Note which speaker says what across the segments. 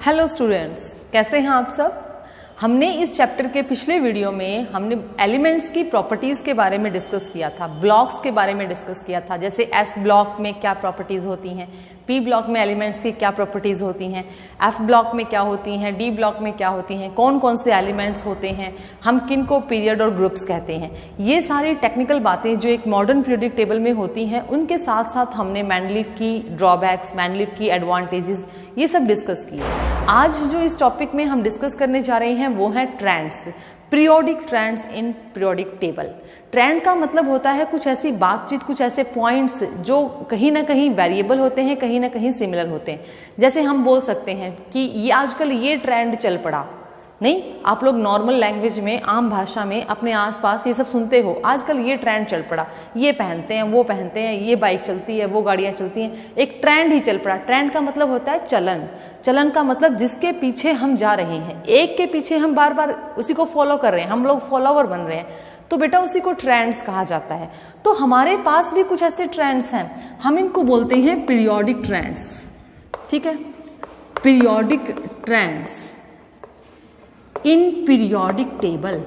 Speaker 1: Hello students, कैसे हैं आप सब। हमने इस चैप्टर के पिछले वीडियो में हमने एलिमेंट्स की प्रॉपर्टीज के बारे में डिस्कस किया था, ब्लॉक्स के बारे में डिस्कस किया था। जैसे एस ब्लॉक में क्या प्रॉपर्टीज होती हैं, पी ब्लॉक में एलिमेंट्स की क्या प्रॉपर्टीज होती हैं, एफ ब्लॉक में क्या होती हैं, डी ब्लॉक में क्या होती हैं, कौन कौन से एलिमेंट्स होते हैं, हम किन को पीरियड और ग्रुप्स कहते हैं। ये सारी टेक्निकल बातें जो एक मॉडर्न पीरियोडिक टेबल में होती हैं, उनके साथ साथ हमने मैंडलीव की ड्रॉबैक्स, मैंडलीव की एडवांटेजेस, ये सब डिस्कस किए। आज जो इस टॉपिक में हम डिस्कस करने जा रहे हैं वो है trends, periodic trends in periodic table. Trend का मतलब होता है कुछ ऐसी बातचीत, कुछ ऐसे पॉइंट्स जो कहीं ना कहीं वेरिएबल होते हैं, कहीं ना कहीं सिमिलर होते हैं। जैसे हम बोल सकते हैं कि ये आजकल ये ट्रेंड चल पड़ा। नहीं, आप लोग नॉर्मल लैंग्वेज में, आम भाषा में अपने आसपास ये सब सुनते हो, आजकल ये ट्रेंड चल पड़ा, ये पहनते हैं, वो पहनते हैं, ये बाइक चलती है, वो गाड़ियाँ चलती हैं, एक ट्रेंड ही चल पड़ा। ट्रेंड का मतलब होता है चलन। चलन का मतलब जिसके पीछे हम जा रहे हैं, एक के पीछे हम बार बार उसी को फॉलो कर रहे हैं, हम लोग फॉलोवर बन रहे हैं, तो बेटा उसी को ट्रेंड्स कहा जाता है। तो हमारे पास भी कुछ ऐसे ट्रेंड्स हैं, हम इनको बोलते हैं पीरियोडिक ट्रेंड्स। ठीक है, periodic trends in periodic table.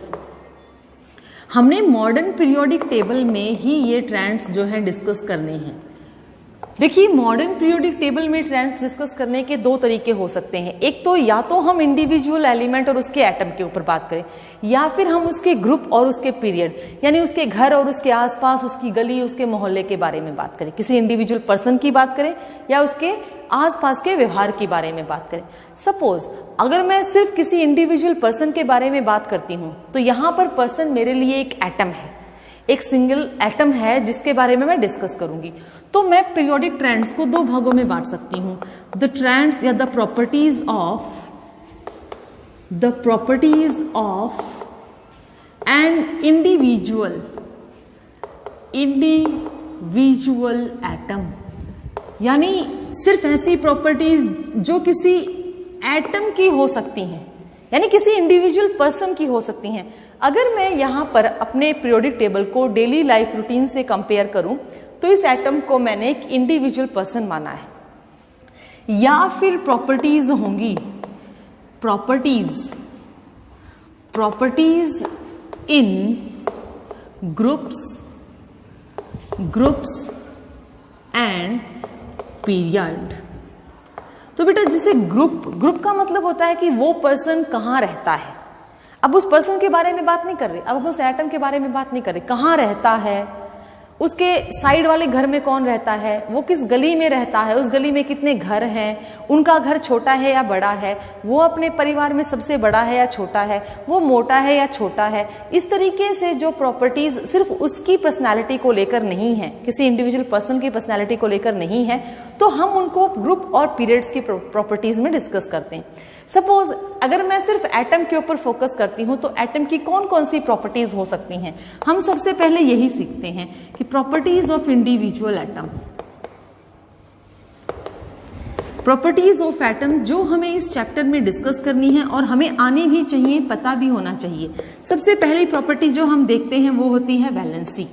Speaker 1: हमने मॉडर्न पीरियोडिक टेबल में ही ये ट्रेंड्स जो है डिस्कस करने हैं। देखिए, मॉडर्न पीरियोडिक टेबल में ट्रेंड्स डिस्कस करने के दो तरीके हो सकते हैं। एक तो या तो हम इंडिविजुअल एलिमेंट और उसके एटम के ऊपर बात करें, या फिर हम उसके ग्रुप और उसके पीरियड, यानी उसके घर और उसके आसपास, उसकी गली, उसके मोहल्ले के बारे में बात करें। किसी इंडिविजुअल पर्सन की बात करें या उसके आसपास के व्यवहार के बारे में बात करें। सपोज अगर मैं सिर्फ किसी इंडिविजुअल पर्सन के बारे में बात करती हूँ, तो यहाँ पर पर्सन मेरे लिए एक एटम है, एक सिंगल एटम है जिसके बारे में मैं डिस्कस करूंगी। तो मैं पीरियोडिक ट्रेंड्स को दो भागों में बांट सकती हूँ। द ट्रेंड्स या the properties of an individual atom, यानी सिर्फ ऐसी प्रॉपर्टीज जो किसी एटम की हो सकती हैं, यानी किसी इंडिविजुअल पर्सन की हो सकती हैं। अगर मैं यहाँ पर अपने पीरियोडिक टेबल को डेली लाइफ रूटीन से कंपेयर करूं, तो इस एटम को मैंने एक इंडिविजुअल पर्सन माना है। या फिर प्रॉपर्टीज होंगी, properties in groups and period. तो बेटा जैसे ग्रुप का मतलब होता है कि वो पर्सन कहाँ रहता है। अब उस पर्सन के बारे में बात नहीं कर रहे, अब हम उस एटम के बारे में बात नहीं कर रहे। कहाँ रहता है, उसके साइड वाले घर में कौन रहता है, वो किस गली में रहता है, उस गली में कितने घर हैं, उनका घर छोटा है या बड़ा है, वो अपने परिवार में सबसे बड़ा है या छोटा है, वो मोटा है या छोटा है। इस तरीके से जो प्रॉपर्टीज सिर्फ उसकी पर्सनैलिटी को लेकर नहीं है, किसी इंडिविजुअल पर्सन की पर्सनैलिटी को लेकर नहीं है, तो हम उनको ग्रुप और पीरियड्स की प्रॉपर्टीज में डिस्कस करते हैं। सपोज अगर मैं सिर्फ एटम के ऊपर फोकस करती हूं, तो एटम की कौन कौन सी प्रॉपर्टीज हो सकती हैं। हम सबसे पहले यही सीखते हैं कि properties of individual atom, properties of atom जो हमें इस चैप्टर में डिस्कस करनी है और हमें आनी भी चाहिए, पता भी होना चाहिए। सबसे पहली प्रॉपर्टी जो हम देखते हैं वो होती है वैलेंसी।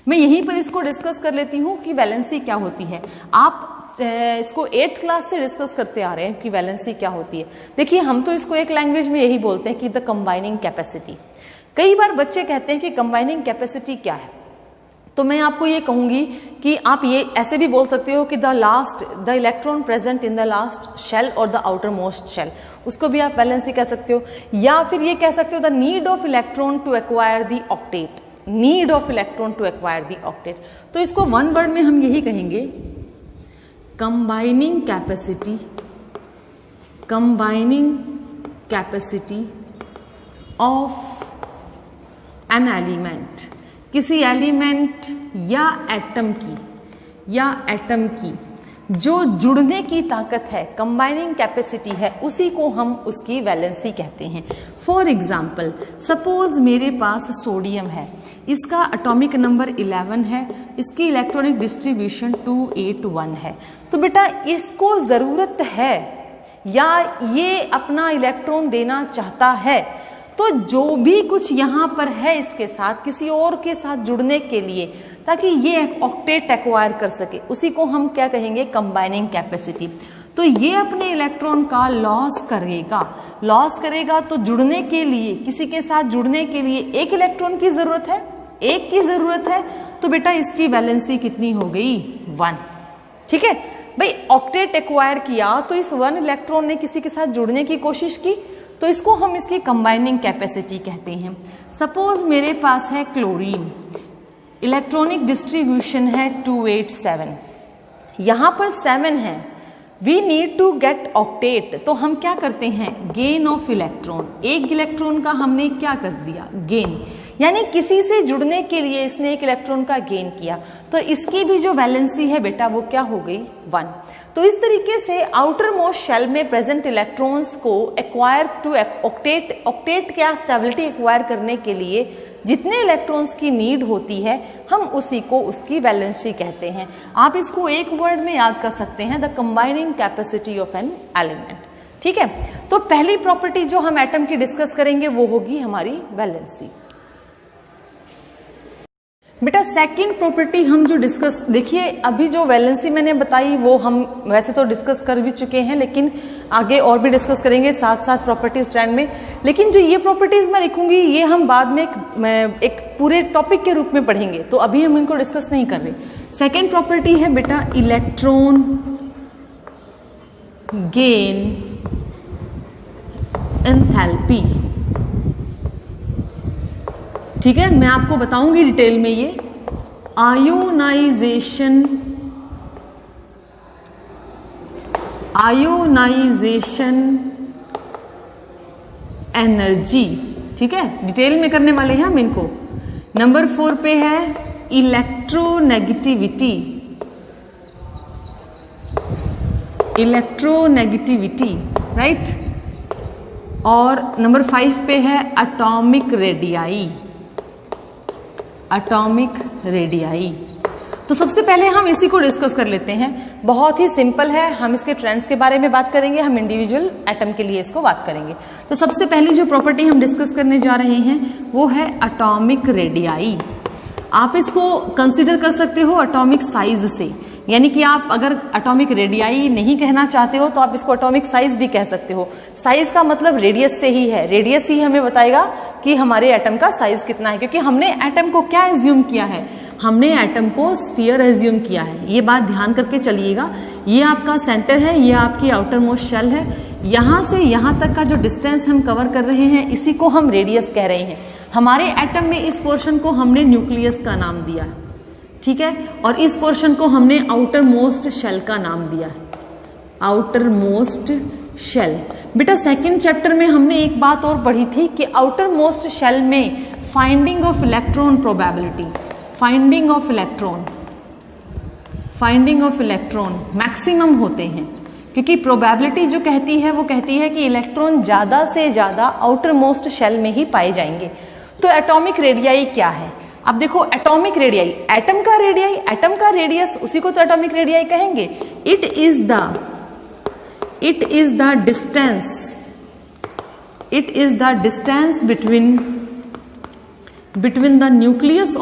Speaker 1: मैं यहीं पर इसको डिस्कस कर लेती हूँ कि वैलेंसी क्या होती है। आप इसको 8th क्लास से डिस्कस करते आ रहे हैं कि वैलेंसी क्या होती है। देखिए, हम तो इसको एक लैंग्वेज में यही बोलते हैं कि द कंबाइनिंग कैपेसिटी। कई बार बच्चे कहते हैं कि कंबाइनिंग कैपेसिटी क्या है, तो मैं आपको ये कहूंगी कि आप ये ऐसे भी बोल सकते हो कि the electron present in the last shell और द आउटर मोस्ट शेल, उसको भी आप वैलेंसी कह सकते हो। या फिर ये कह सकते हो the need of electron to acquire the octet, need of electron to acquire the octet. तो इसको वन वर्ड में हम यही कहेंगे, combining capacity of an element, किसी एलिमेंट या एटम की जो जुड़ने की ताकत है, कंबाइनिंग कैपेसिटी है, उसी को हम उसकी वैलेंसी कहते हैं। फॉर एग्जाम्पल, सपोज मेरे पास सोडियम है, इसका एटॉमिक नंबर 11 है, इसकी इलेक्ट्रॉनिक डिस्ट्रीब्यूशन 281 है। तो बेटा इसको जरूरत है या ये अपना इलेक्ट्रॉन देना चाहता है, तो जो भी कुछ यहाँ पर है इसके साथ किसी और के साथ जुड़ने के लिए, ताकि ये ऑक्टेट एक्वायर कर सके, उसी को हम क्या कहेंगे, कंबाइनिंग कैपेसिटी। तो ये अपने इलेक्ट्रॉन का लॉस करेगा। तो जुड़ने के लिए, किसी के साथ जुड़ने के लिए एक इलेक्ट्रॉन की जरूरत है, एक की जरूरत है। तो बेटा इसकी वैलेंसी कितनी हो गई? 1। ठीक है भाई, ऑक्टेट एक्वायर किया तो इस 1 इलेक्ट्रॉन ने किसी के साथ जुड़ने की कोशिश की, तो इसको हम इसकी कंबाइनिंग कैपेसिटी कहते हैं। सपोज मेरे पास है क्लोरीन, इलेक्ट्रॉनिक डिस्ट्रीब्यूशन है 287, यहां पर 7 है, we need to get octet. तो हम क्या करते हैं? गेन ऑफ इलेक्ट्रॉन, एक इलेक्ट्रॉन का हमने क्या कर दिया? गेन, यानी किसी से जुड़ने के लिए इसने एक इलेक्ट्रॉन का गेन किया, तो इसकी भी जो वैलेंसी है बेटा वो क्या हो गई? 1। तो इस तरीके से आउटर मोस्ट शेल में प्रेजेंट इलेक्ट्रॉन्स को एक्वायर टू ऑक्टेट क्या स्टेबिलिटी एक्वायर करने के लिए जितने इलेक्ट्रॉन्स की नीड होती है, हम उसी को उसकी वैलेंसी कहते हैं। आप इसको एक वर्ड में याद कर सकते हैं, the combining capacity of an element. ठीक है, तो पहली प्रॉपर्टी जो हम एटम की डिस्कस करेंगे वो होगी हमारी वैलेंसी। बेटा सेकंड प्रॉपर्टी हम जो डिस्कस, देखिए अभी जो वैलेंसी मैंने बताई वो हम वैसे तो डिस्कस कर भी चुके हैं, लेकिन आगे और भी डिस्कस करेंगे साथ साथ प्रॉपर्टी स्ट्रैंड में। लेकिन जो ये प्रॉपर्टीज मैं लिखूंगी ये हम बाद में एक पूरे टॉपिक के रूप में पढ़ेंगे, तो अभी हम इनको डिस्कस नहीं कर रहे। सेकेंड प्रॉपर्टी है बेटा इलेक्ट्रॉन गेन एंथैल्पी। ठीक है, मैं आपको बताऊंगी डिटेल में ये। आयोनाइजेशन एनर्जी, ठीक है, डिटेल में करने वाले हैं हम इनको। नंबर 4 पे है इलेक्ट्रोनेगेटिविटी, राइट। और नंबर 5 पे है एटॉमिक रेडियाई। तो सबसे पहले हम इसी को डिस्कस कर लेते हैं, बहुत ही सिंपल है। हम इसके ट्रेंड्स के बारे में बात करेंगे, हम इंडिविजुअल एटम के लिए इसको बात करेंगे। तो सबसे पहली जो प्रॉपर्टी हम डिस्कस करने जा रहे हैं वो है एटॉमिक रेडियाई। आप इसको कंसीडर कर सकते हो एटॉमिक साइज से, यानी कि आप अगर एटॉमिक रेडियाई नहीं कहना चाहते हो तो आप इसको एटॉमिक साइज भी कह सकते हो। साइज का मतलब रेडियस से ही है, रेडियस ही हमें बताएगा कि हमारे एटम का साइज कितना है, क्योंकि हमने एटम को क्या एज्यूम किया है? हमने एटम को स्फीयर एज्यूम किया है। ये बात ध्यान करके चलिएगा। ये आपका सेंटर है, ये आपकी आउटर मोस्ट शेल है, यहाँ से यहाँ तक का जो डिस्टेंस हम कवर कर रहे हैं इसी को हम रेडियस कह रहे हैं। हमारे एटम में इस पोर्शन को हमने न्यूक्लियस का नाम दिया है, ठीक है, और इस पोर्शन को हमने आउटर मोस्ट शेल का नाम दिया है, आउटर मोस्ट शेल। बेटा सेकंड चैप्टर में हमने एक बात और पढ़ी थी कि आउटर मोस्ट शेल में finding of electron probability, finding of electron maximum होते हैं, क्योंकि प्रोबेबिलिटी जो कहती है वो कहती है कि इलेक्ट्रॉन ज्यादा से ज्यादा आउटर मोस्ट शेल में ही पाए जाएंगे। तो एटॉमिक रेडियाई क्या है? अब देखो एटॉमिक रेडियाई, एटम का रेडियस, उसी को तो एटॉमिक रेडियाई कहेंगे। It is the distance between the nucleus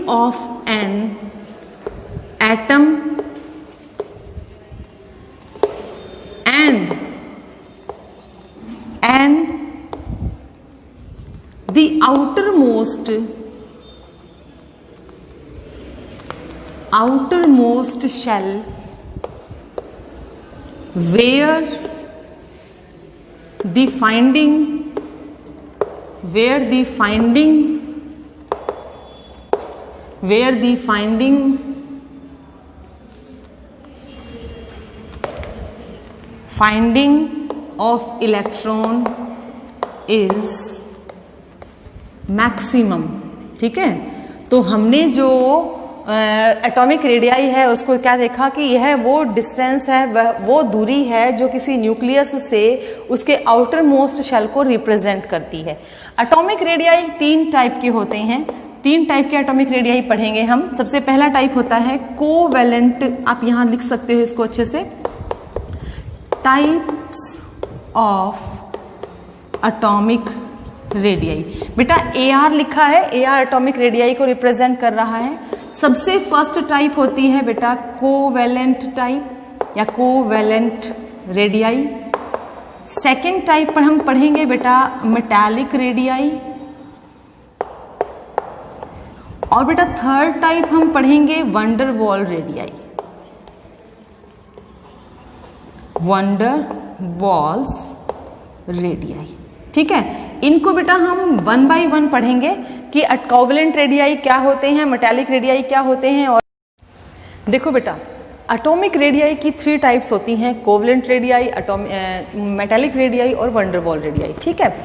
Speaker 1: of an atom and the outermost shell where the finding of electron is maximum। ठीक है, तो हमने जो एटॉमिक रेडियाई है उसको क्या देखा कि यह वो डिस्टेंस है, वो दूरी है जो किसी न्यूक्लियस से उसके आउटर मोस्ट शेल को रिप्रेजेंट करती है। एटॉमिक रेडियाई 3 टाइप के होते हैं, 3 टाइप के एटॉमिक रेडियाई पढ़ेंगे हम। सबसे पहला टाइप होता है कोवैलेंट, आप यहां लिख सकते हो इसको अच्छे से, टाइप्स ऑफ एटॉमिक रेडियाई। बेटा AR लिखा है, AR एटॉमिक रेडियाई को रिप्रेजेंट कर रहा है। सबसे फर्स्ट टाइप होती है बेटा कोवेलेंट टाइप या कोवेलेंट रेडियाई। सेकेंड टाइप पर हम पढ़ेंगे बेटा मेटालिक रेडियाई, और बेटा थर्ड टाइप हम पढ़ेंगे wonder wall radii, wonder walls radii. ठीक है, इनको बेटा हम 1 बाय 1 पढ़ेंगे कि कोवेलेंट रेडियाई क्या होते हैं, मेटालिक रेडियाई क्या होते हैं। और देखो बेटा एटॉमिक रेडियाई की 3 टाइप्स होती हैं, कोवेलेंट रेडियाई, मेटालिक रेडियाई और वंडरवॉल रेडियाई। ठीक है,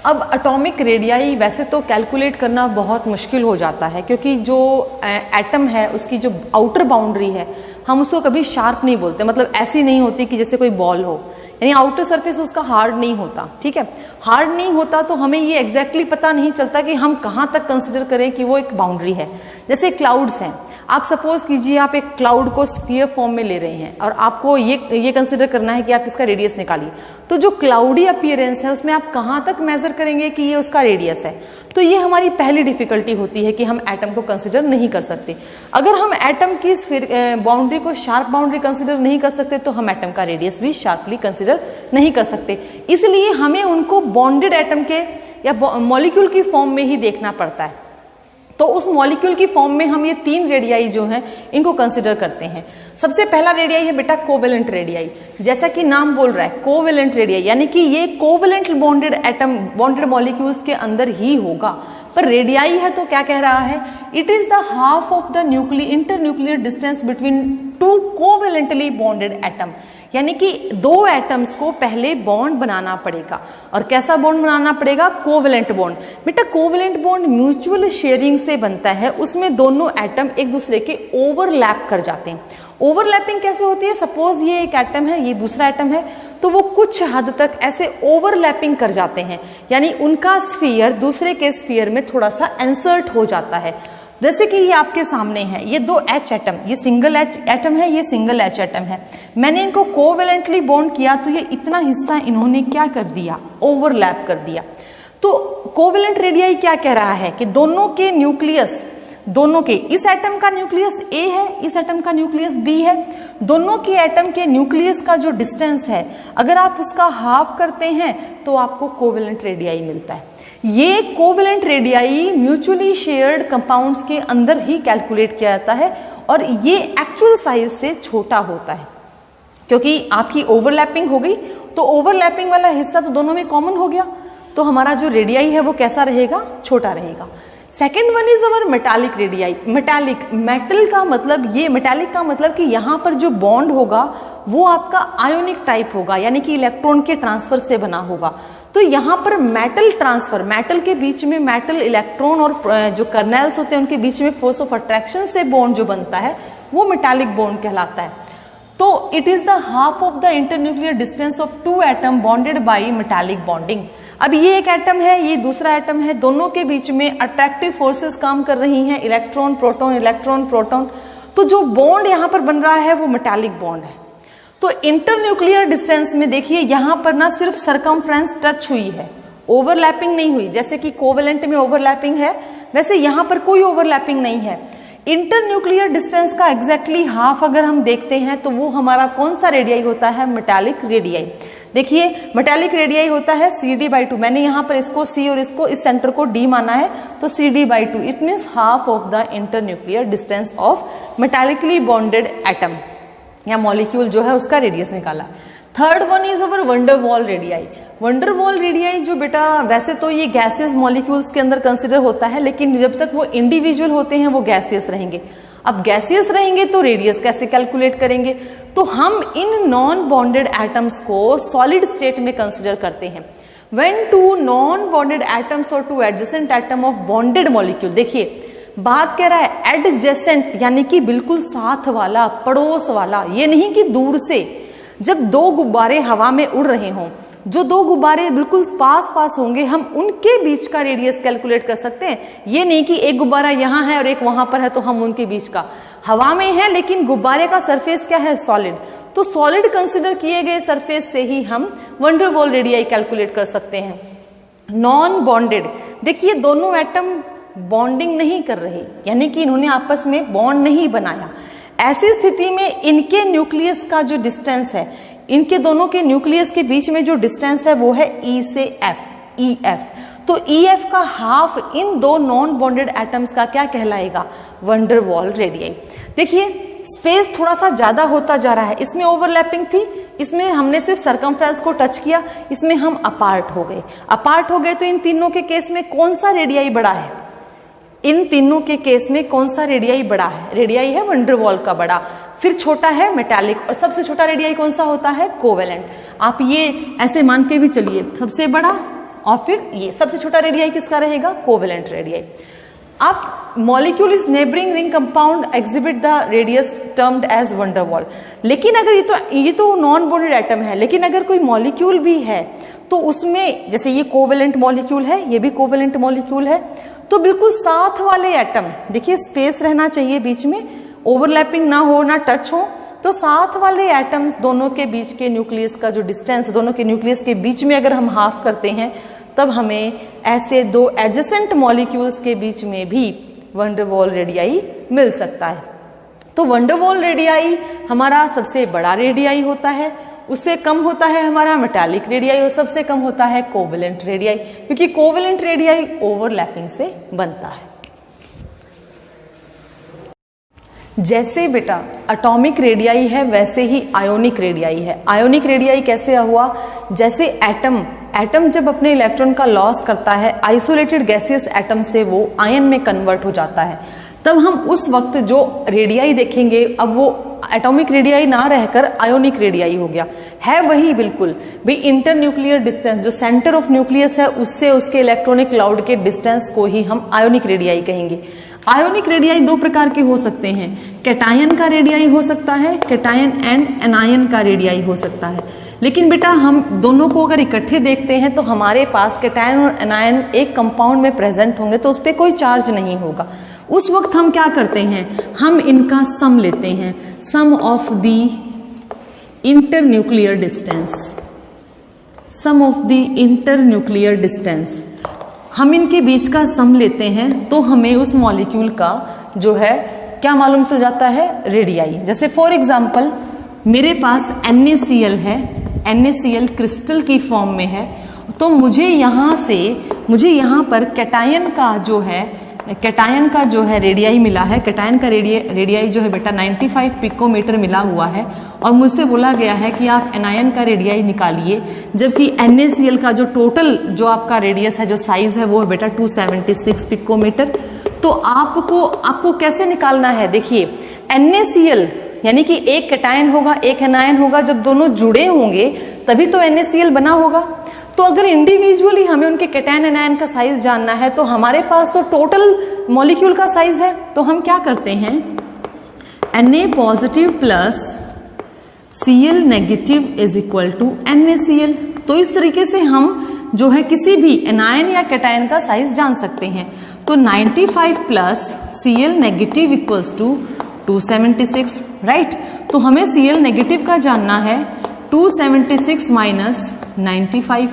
Speaker 1: अब एटॉमिक रेडियाई वैसे तो कैलकुलेट करना बहुत मुश्किल हो जाता है, क्योंकि जो एटम है उसकी जो आउटर बाउंड्री है हम उसको कभी शार्प नहीं बोलते, मतलब ऐसी नहीं होती कि जैसे कोई बॉल हो, यानी आउटर सरफेस उसका हार्ड नहीं होता। ठीक है, हार्ड नहीं होता तो हमें ये एग्जैक्टली पता नहीं चलता कि हम कहाँ तक कंसिडर करें कि वो एक बाउंड्री है। जैसे क्लाउड्स हैं, आप सपोज कीजिए आप एक क्लाउड को स्फीयर फॉर्म में ले रहे हैं और आपको ये कंसिडर करना है कि आप इसका रेडियस निकालिए, तो जो क्लाउडी अपीयरेंस है उसमें आप कहाँ तक मेजर करेंगे कि ये उसका रेडियस है। तो ये हमारी पहली डिफिकल्टी होती है कि हम एटम को कंसिडर नहीं कर सकते। अगर हम एटम की बाउंड्री को शार्प बाउंड्री कंसिडर नहीं कर सकते तो हम एटम का रेडियस भी शार्पली कंसिडर नहीं कर सकते। इसलिए हमें उनको बॉन्डेड एटम के या मॉलिक्यूल की फॉर्म में ही देखना पड़ता है। तो उस मॉलिक्यूल की फॉर्म में हम ये 3 रेडियाई जो हैं इनको कंसिडर करते हैं। सबसे पहला रेडियाई है बेटा कोवेलेंट रेडियाई। जैसा कि नाम बोल रहा है कोवेलेंट रेडियाई, यानी कि ये covalent bonded atom, bonded molecules के अंदर ही होगा। पर रेडियाई है तो क्या कह रहा है, it is the half of the internuclear distance between 2 covalently bonded atom, यानी कि 2 एटम्स को पहले बॉन्ड बनाना पड़ेगा। और कैसा बॉन्ड बनाना पड़ेगा, कोवेलेंट बॉन्ड। बेटा कोवेलेंट बॉन्ड म्यूचुअल शेयरिंग से बनता है, उसमें दोनों एटम एक दूसरे के ओवरलैप कर जाते हैं। ओवरलैपिंग कैसे होती है, सपोज ये एक एटम है, ये दूसरा एटम है, तो वो कुछ हद तक ऐसे ओवरलैपिंग कर जाते हैं, यानी उनका स्फीयर दूसरे के स्फीयर में थोड़ा सा इंसर्ट हो जाता है। जैसे कि ये आपके सामने है, ये 2 H एटम, ये सिंगल H एटम है, ये सिंगल H एटम है। मैंने इनको कोवेलेंटली बॉन्ड किया तो ये इतना हिस्सा इन्होंने क्या कर दिया, ओवरलैप कर दिया। तो कोवेलेंट रेडियाई क्या कह रहा है कि दोनों के न्यूक्लियस, दोनों के, इस एटम का न्यूक्लियस A है, इस एटम का न्यूक्लियस B है, दोनों के एटम के न्यूक्लियस का जो डिस्टेंस है अगर आप उसका हाफ करते हैं तो आपको कोवेलेंट रेडियाई मिलता है। ये covalent radii mutually shared compounds के अंदर ही कैलकुलेट किया जाता है और ये एक्चुअल साइज से छोटा होता है, क्योंकि आपकी ओवरलैपिंग हो गई तो ओवरलैपिंग वाला हिस्सा तो दोनों में कॉमन हो गया, तो हमारा जो रेडियाई है वो कैसा रहेगा, छोटा रहेगा। Second one is our metallic radii. Metallic, metal का मतलब, ये मेटालिक का मतलब कि यहाँ पर जो बॉन्ड होगा वो आपका आयोनिक टाइप होगा, यानी कि इलेक्ट्रॉन के ट्रांसफर से बना होगा। तो यहाँ पर मेटल ट्रांसफर, मेटल के बीच में मेटल इलेक्ट्रॉन और जो कर्नेल्स होते हैं उनके बीच में फोर्स ऑफ अट्रैक्शन से बॉन्ड जो बनता है वो मेटालिक बॉन्ड कहलाता है। तो it is the half of the internuclear distance of 2 atom bonded by metallic bonding. अब ये एक एटम है, ये दूसरा एटम है, दोनों के बीच में अट्रैक्टिव फोर्सेस काम कर रही हैं, इलेक्ट्रॉन प्रोटॉन, इलेक्ट्रॉन प्रोटॉन। तो जो बॉन्ड यहाँ पर बन रहा है वो मेटालिक बॉन्ड है। तो इंटरन्यूक्लियर डिस्टेंस में देखिए यहाँ पर ना सिर्फ सरकमफ्रेंस टच हुई है, ओवरलैपिंग नहीं हुई। जैसे कि कोवेलेंट में ओवरलैपिंग है, वैसे यहाँ पर कोई ओवरलैपिंग नहीं है। इंटरन्यूक्लियर डिस्टेंस का एग्जैक्टली हाफ अगर हम देखते हैं तो वो हमारा कौन सा रेडियाई होता है, मेटालिक रेडियाई। देखिए मेटालिक रेडियाई होता है CD/2। मैंने यहाँ पर इसको C और इसको इस सेंटर को D माना है, तो CD/2 it means half of the internuclear distance of metallically bonded atom या मॉलिक्यूल जो है उसका रेडियस निकाला। Third one is our van der Waals radii. Van der Waals radii जो बेटा, वैसे तो ये गैसियस मॉलिक्यूल्स के अंदर कंसिडर होता है, लेकिन जब तक वो इंडिविजुअल होते हैं वो गैसियस रहेंगे। अब गैसियस रहेंगे तो रेडियस कैसे कैलकुलेट करेंगे, तो हम इन नॉन बॉन्डेड एटम्स को सॉलिड स्टेट में कंसिडर करते हैं। व्हेन 2 नॉन बॉन्डेड एटम्स और 2 adjacent atom of bonded molecule, देखिए बात कह रहा है एडजेसेंट, यानी कि बिल्कुल साथ वाला, पड़ोस वाला, ये नहीं कि दूर से। जब 2 गुब्बारे हवा में उड़ रहे हों, जो 2 गुब्बारे बिल्कुल पास पास होंगे, हम उनके बीच का रेडियस कैलकुलेट कर सकते हैं। ये नहीं कि एक गुब्बारा यहाँ है और एक वहां पर है तो हम उनके बीच का, हवा में है लेकिन गुब्बारे का सरफेस क्या है, सॉलिड। तो सॉलिड कंसिडर किए गए सरफेस से ही हम वंडरवॉल रेडियाई कैलकुलेट कर सकते हैं। नॉन बॉन्डेड, देखिए दोनों एटम बॉन्डिंग नहीं कर रहे, यानी कि इन्होंने आपस में बॉन्ड नहीं बनाया। ऐसी स्थिति में इनके न्यूक्लियस का जो डिस्टेंस है, इनके दोनों के न्यूक्लियस के बीच में जो डिस्टेंस है वो है E से F, EF। तो EF का हाफ इन दो नॉन बॉन्डेड एटम्स का क्या कहलाएगा? Wonder wall radii. देखिए स्पेस थोड़ा सा ज्यादा होता जा रहा है, इसमें ओवरलैपिंग थी, इसमें हमने सिर्फ सरकमफ्रेंस को टच किया, इसमें हम अपार्ट हो गए। अपार्ट हो गए तो इन तीनों के केस में कौन सा रेडियाई बड़ा है? इन तीनों के केस में कौन सा रेडियाई बड़ा है? रेडियाई है वंडर वॉल का बड़ा, फिर छोटा है मेटालिक, और सबसे छोटा रेडियाई कौन सा होता है? कोवेलेंट। आप ये ऐसे मान के भी चलिए, सबसे बड़ा और फिर ये सबसे छोटा रेडियाई किसका रहेगा? Covalent radii. अब molecule is neighbouring ring compound exhibit the radius termed as van der Waals. लेकिन अगर ये तो नॉन बॉन्डेड एटम है, लेकिन अगर कोई मॉलिक्यूल भी है तो उसमें, जैसे ये कोवेलेंट मॉलिक्यूल है, ये भी कोवेलेंट मॉलिक्यूल है, तो बिल्कुल साथ वाले एटम, देखिए स्पेस रहना चाहिए बीच में, ओवरलैपिंग ना हो ना टच हो, तो साथ वाले एटम्स दोनों के बीच के न्यूक्लियस का जो डिस्टेंस, दोनों के न्यूक्लियस के बीच में अगर हम हाफ करते हैं, तब हमें ऐसे दो एडजेसेंट मॉलिक्यूल्स के बीच में भी वंडर वॉल रेडियाई मिल सकता है। तो वंडर वॉल रेडियाई हमारा सबसे बड़ा रेडियाई होता है, उससे कम होता है हमारा मेटालिक रेडियाई, और सबसे कम होता है कोवेलेंट रेडियाई, क्योंकि कोवेलेंट रेडियाई ओवरलैपिंग से बनता है। जैसे बेटा एटॉमिक रेडियाई है, वैसे ही आयोनिक रेडियाई है। आयोनिक रेडियाई कैसे हुआ? जैसे एटम जब अपने इलेक्ट्रॉन का लॉस करता है, आइसोलेटेड गैसियस एटम से वो आयन में कन्वर्ट हो जाता है, तब हम उस वक्त जो रेडियाई देखेंगे, अब वो एटॉमिक रेडियाई ना रहकर आयोनिक रेडियाई हो गया है। वही बिल्कुल भी इंटर न्यूक्लियर डिस्टेंस, जो सेंटर ऑफ न्यूक्लियस है उससे उसके इलेक्ट्रॉनिक क्लाउड के डिस्टेंस को ही हम आयोनिक रेडियाई कहेंगे। आयोनिक रेडियाई दो प्रकार के हो सकते हैं, कैटायन का रेडियाई हो सकता है, कैटायन एंड एनायन का रेडियाई हो सकता है। लेकिन बेटा हम दोनों को अगर इकट्ठे देखते हैं तो हमारे पास कैटायन और एनायन एक कंपाउंड में प्रेजेंट होंगे, तो उस पर कोई चार्ज नहीं होगा। उस वक्त हम क्या करते हैं? हम इनका सम लेते हैं, sum of the internuclear distance, sum of the internuclear distance, हम इनके बीच का सम लेते हैं, तो हमें उस मॉलिक्यूल का जो है क्या मालूम चल जाता है? रेडियाई। जैसे फॉर एग्जांपल मेरे पास NaCl है, NaCl क्रिस्टल की फॉर्म में है, तो मुझे यहाँ पर कैटायन का जो है रेडियाई मिला है। कैटायन का रेडियाई जो है बेटा 95 पिकोमीटर मिला हुआ है, और मुझसे बोला गया है कि आप एनायन का रेडियाई निकालिए, जबकि NaCl का जो टोटल जो आपका रेडियस है, जो साइज है, वो है बेटा 276 पिकोमीटर। तो आपको कैसे निकालना है? देखिए NaCl यानी कि एक कैटायन होगा एक एनायन होगा, जब दोनों जुड़े होंगे तभी तो NaCl बना होगा। तो अगर इंडिविजुअली हमें उनके कैटायन एनायन का साइज जानना है, तो हमारे पास तो टोटल मॉलिक्यूल का साइज है, तो हम क्या करते हैं? Na positive plus Cl negative is equal to NaCl। तो इस तरीके से हम जो है किसी भी एनायन या कैटायन का साइज जान सकते हैं। तो 95 plus Cl negative equals to 276, right. तो हमें Cl नेगेटिव का जानना है, 276 माइनस 95,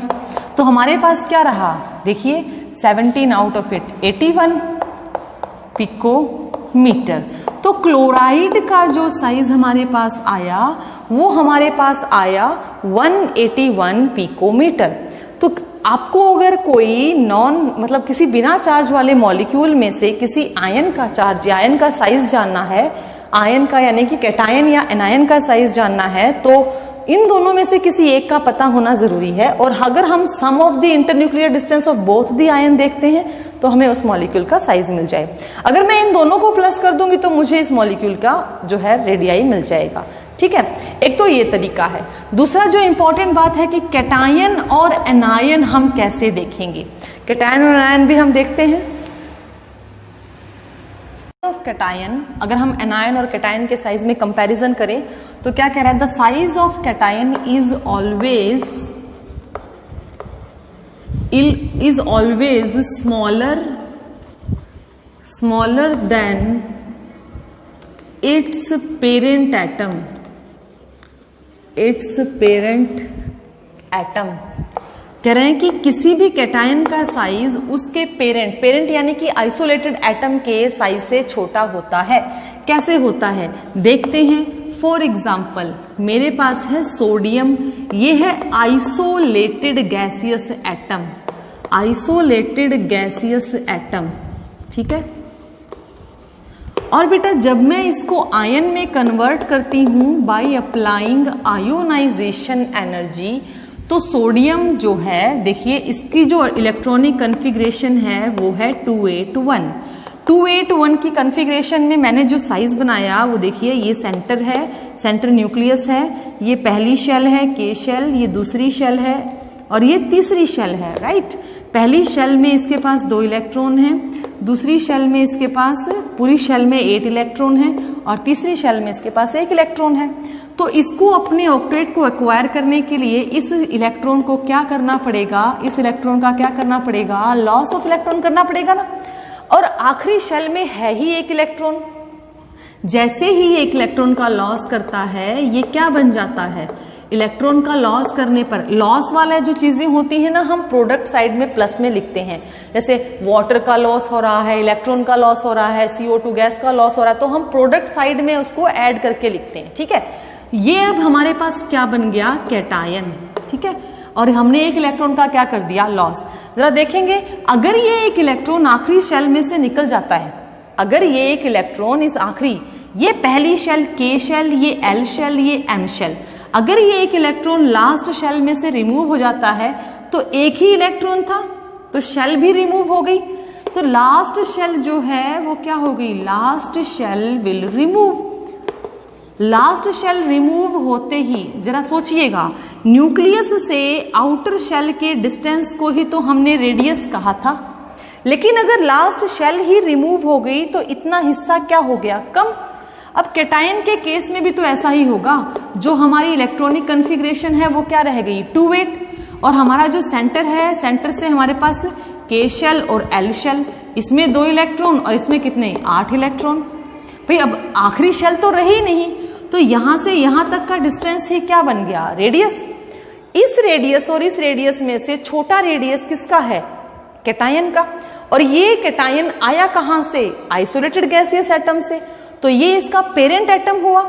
Speaker 1: तो हमारे पास क्या रहा? देखिए 17 आउट ऑफ 81 पिकोमीटर। तो क्लोराइड का जो साइज हमारे पास आया, वो हमारे पास आया 181 पिकोमीटर। तो आपको अगर कोई मतलब किसी बिना चार्ज वाले मॉलिक्यूल में से किसी आयन का चार्ज या आयन का साइज जानना है, आयन का यानी कि कैटायन या एनायन का साइज जानना है, तो इन दोनों में से किसी एक का पता होना जरूरी है। और अगर हम sum of the internuclear distance of both the ion देखते हैं, तो हमें उस मॉलिक्यूल का साइज मिल जाए। अगर मैं इन दोनों को प्लस कर दूंगी तो मुझे इस मॉलिक्यूल का जो है रेडियाई मिल जाएगा। ठीक है, एक तो ये तरीका है। दूसरा जो इंपॉर्टेंट बात है कि कैटायन और एनायन हम कैसे देखेंगे। कैटायन और एनायन भी हम देखते हैं। ऑफ कैटायन, अगर हम एनायन और कैटायन के साइज में कंपैरिजन करें तो क्या कह रहा है? The size of cation is always smaller than it's parent atom. कह रहे हैं कि किसी भी कैटायन का साइज उसके पेरेंट यानी कि आइसोलेटेड एटम के साइज से छोटा होता है। कैसे होता है देखते हैं। फॉर एग्जाम्पल मेरे पास है सोडियम, ये है isolated gaseous atom, isolated gaseous atom, ठीक है। और बेटा जब मैं इसको आयन में कन्वर्ट करती हूं बाय अप्लाइंग आयोनाइजेशन एनर्जी, तो सोडियम जो है देखिए इसकी जो इलेक्ट्रॉनिक कन्फिग्रेशन है वो है 281। 281 की कन्फिग्रेशन में मैंने जो साइज बनाया वो देखिए, ये सेंटर है, सेंटर न्यूक्लियस है, ये पहली शेल है के शेल, ये दूसरी शेल है और ये तीसरी शेल है, राइट। पहली शेल में इसके पास 2 इलेक्ट्रॉन हैं, दूसरी शेल में इसके पास पूरी शेल में 8 इलेक्ट्रॉन है और तीसरी शेल में इसके पास 1 इलेक्ट्रॉन है। तो इसको अपने ऑक्टेट को एक्वायर करने के लिए इस इलेक्ट्रॉन को क्या करना पड़ेगा, इस इलेक्ट्रॉन का क्या करना पड़ेगा, लॉस ऑफ इलेक्ट्रॉन करना पड़ेगा ना। और आखिरी शेल में है ही 1 इलेक्ट्रॉन, जैसे ही 1 इलेक्ट्रॉन का लॉस करता है ये क्या बन जाता है, इलेक्ट्रॉन का लॉस करने पर, लॉस वाला जो चीजें होती है ना हम प्रोडक्ट साइड में प्लस में लिखते हैं, जैसे वाटर का लॉस हो रहा है, इलेक्ट्रॉन का लॉस हो रहा है, CO2 गैस का लॉस हो रहा है, तो हम प्रोडक्ट साइड में उसको ऐड करके लिखते हैं, ठीक है। ये अब हमारे पास क्या बन गया, कैटायन, ठीक है। और हमने 1 इलेक्ट्रॉन का क्या कर दिया, लॉस। जरा देखेंगे अगर ये 1 इलेक्ट्रॉन आखिरी शेल में से निकल जाता है, अगर ये 1 इलेक्ट्रॉन इस आखिरी, ये पहली शेल के शेल, ये L शेल, ये M शेल, अगर ये 1 इलेक्ट्रॉन लास्ट शेल में से रिमूव हो जाता है तो 1 ही इलेक्ट्रॉन था तो शेल भी रिमूव हो गई, तो लास्ट शेल जो है वो क्या हो गई, last shell will remove. Last shell remove होते ही जरा सोचिएगा, न्यूक्लियस से आउटर शेल के डिस्टेंस को ही तो हमने रेडियस कहा था, लेकिन अगर लास्ट शेल ही रिमूव हो गई तो इतना हिस्सा क्या हो गया, कम। अब कैटायन के केस में भी तो ऐसा ही होगा, जो हमारी इलेक्ट्रॉनिक कन्फिग्रेशन है वो क्या रह गई, 2-8, और हमारा जो सेंटर है, सेंटर से हमारे पास के शेल और L शेल, इसमें 2 इलेक्ट्रॉन और इसमें कितने, 8 इलेक्ट्रॉन। भाई अब आखिरी शेल तो रही नहीं, तो यहां से यहां तक का डिस्टेंस ही क्या बन गया, रेडियस। इस रेडियस और इस रेडियस में से छोटा रेडियस किसका है, कैटायन का। और ये कैटायन आया कहां से, आइसोलेटेड गैसियस एटम से, तो ये इसका पेरेंट एटम हुआ।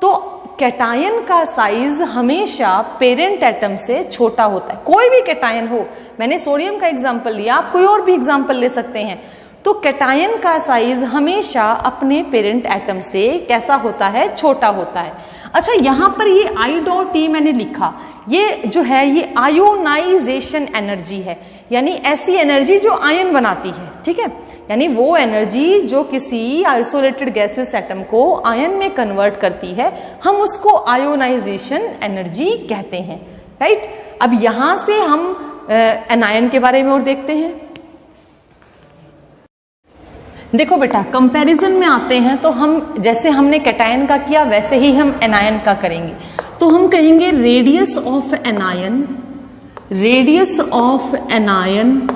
Speaker 1: तो कैटायन का साइज हमेशा पेरेंट एटम से छोटा होता है, कोई भी कैटायन हो। मैंने सोडियम का एग्जांपल लिया, आप कोई और भी एग्जांपल ले सकते हैं। तो कैटायन का साइज हमेशा अपने पेरेंट एटम से कैसा होता है, छोटा होता है। अच्छा, यहां पर ये I.T मैंने लिखा, ये जो है ये आयोनाइजेशन एनर्जी है, यानी ऐसी एनर्जी जो आयन बनाती है, ठीक है। यानी वो एनर्जी जो किसी आइसोलेटेड गैसियस एटम को आयन में कन्वर्ट करती है, हम उसको आयोनाइजेशन एनर्जी कहते हैं, राइट। अब यहां से हम एनायन के बारे में और देखते हैं। देखो बेटा, कंपैरिजन में आते हैं तो हम जैसे हमने कैटायन का किया वैसे ही हम एनायन का करेंगे। तो हम कहेंगे radius of anion, radius of anion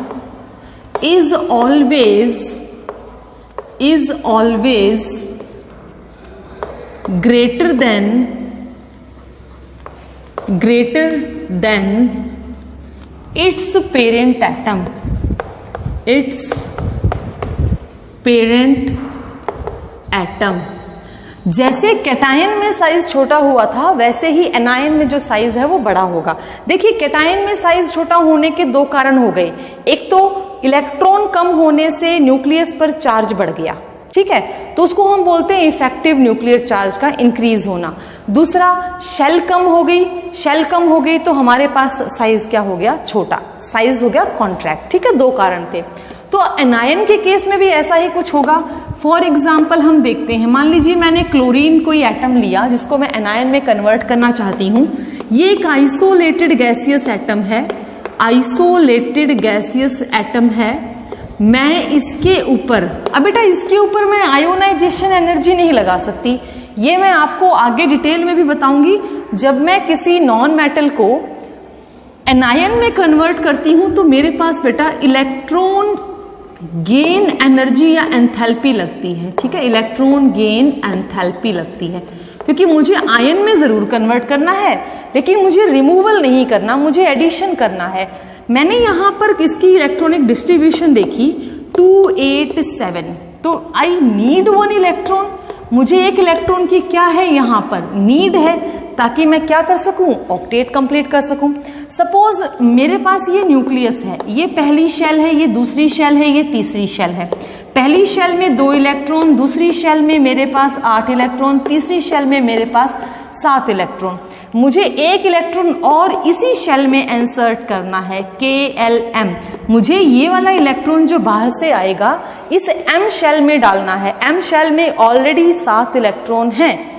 Speaker 1: is always greater than its parent atom, its parent atom। जैसे कैटायन में साइज छोटा हुआ था वैसे ही एनायन में जो साइज है वो बड़ा होगा। देखिए, कैटायन में साइज छोटा होने के 2 कारण हो गए। एक तो इलेक्ट्रॉन कम होने से न्यूक्लियस पर चार्ज बढ़ गया, ठीक है, तो उसको हम बोलते हैं इफेक्टिव न्यूक्लियर चार्ज का इंक्रीज होना। दूसरा, शेल कम हो गई, शेल कम हो गई तो हमारे पास साइज क्या हो गया, छोटा, साइज हो गया कॉन्ट्रैक्ट, ठीक है। 2 कारण थे। तो एनायन के केस में भी ऐसा ही कुछ होगा। फॉर एग्जाम्पल हम देखते हैं, मान लीजिए मैंने क्लोरीन कोई एटम लिया जिसको मैं एनायन में कन्वर्ट करना चाहती हूँ। ये एक आइसोलेटेड गैसियस एटम है, आइसोलेटेड गैसियस एटम है। मैं इसके ऊपर, अब बेटा इसके ऊपर मैं आयोनाइजेशन एनर्जी नहीं लगा सकती, ये मैं आपको आगे डिटेल में भी बताऊंगी। जब मैं किसी नॉन मेटल को एनायन में कन्वर्ट करती हूं तो मेरे पास बेटा इलेक्ट्रॉन गेन एनर्जी या एंथैल्पी लगती है, ठीक है, इलेक्ट्रॉन गेन एंथैल्पी लगती है, क्योंकि मुझे आयन में जरूर कन्वर्ट करना है लेकिन मुझे रिमूवल नहीं करना, मुझे एडिशन करना है। मैंने यहाँ पर इसकी इलेक्ट्रॉनिक डिस्ट्रीब्यूशन देखी 287, तो आई नीड 1 इलेक्ट्रॉन, मुझे एक इलेक्ट्रॉन की क्या है यहाँ पर नीड है, ताकि मैं क्या कर सकूं, ऑक्टेट कंप्लीट कर सकूं। सपोज मेरे पास ये न्यूक्लियस है, ये पहली शेल है, ये दूसरी शेल है, ये तीसरी शेल है। पहली शेल में 2 इलेक्ट्रॉन, दूसरी शेल में मेरे पास 8 इलेक्ट्रॉन, तीसरी शेल में मेरे पास 7 इलेक्ट्रॉन। मुझे एक इलेक्ट्रॉन और इसी शेल में इंसर्ट करना है, KLM। मुझे ये वाला इलेक्ट्रॉन जो बाहर से आएगा इस M शेल में डालना है। M शेल में ऑलरेडी 7 इलेक्ट्रॉन हैं।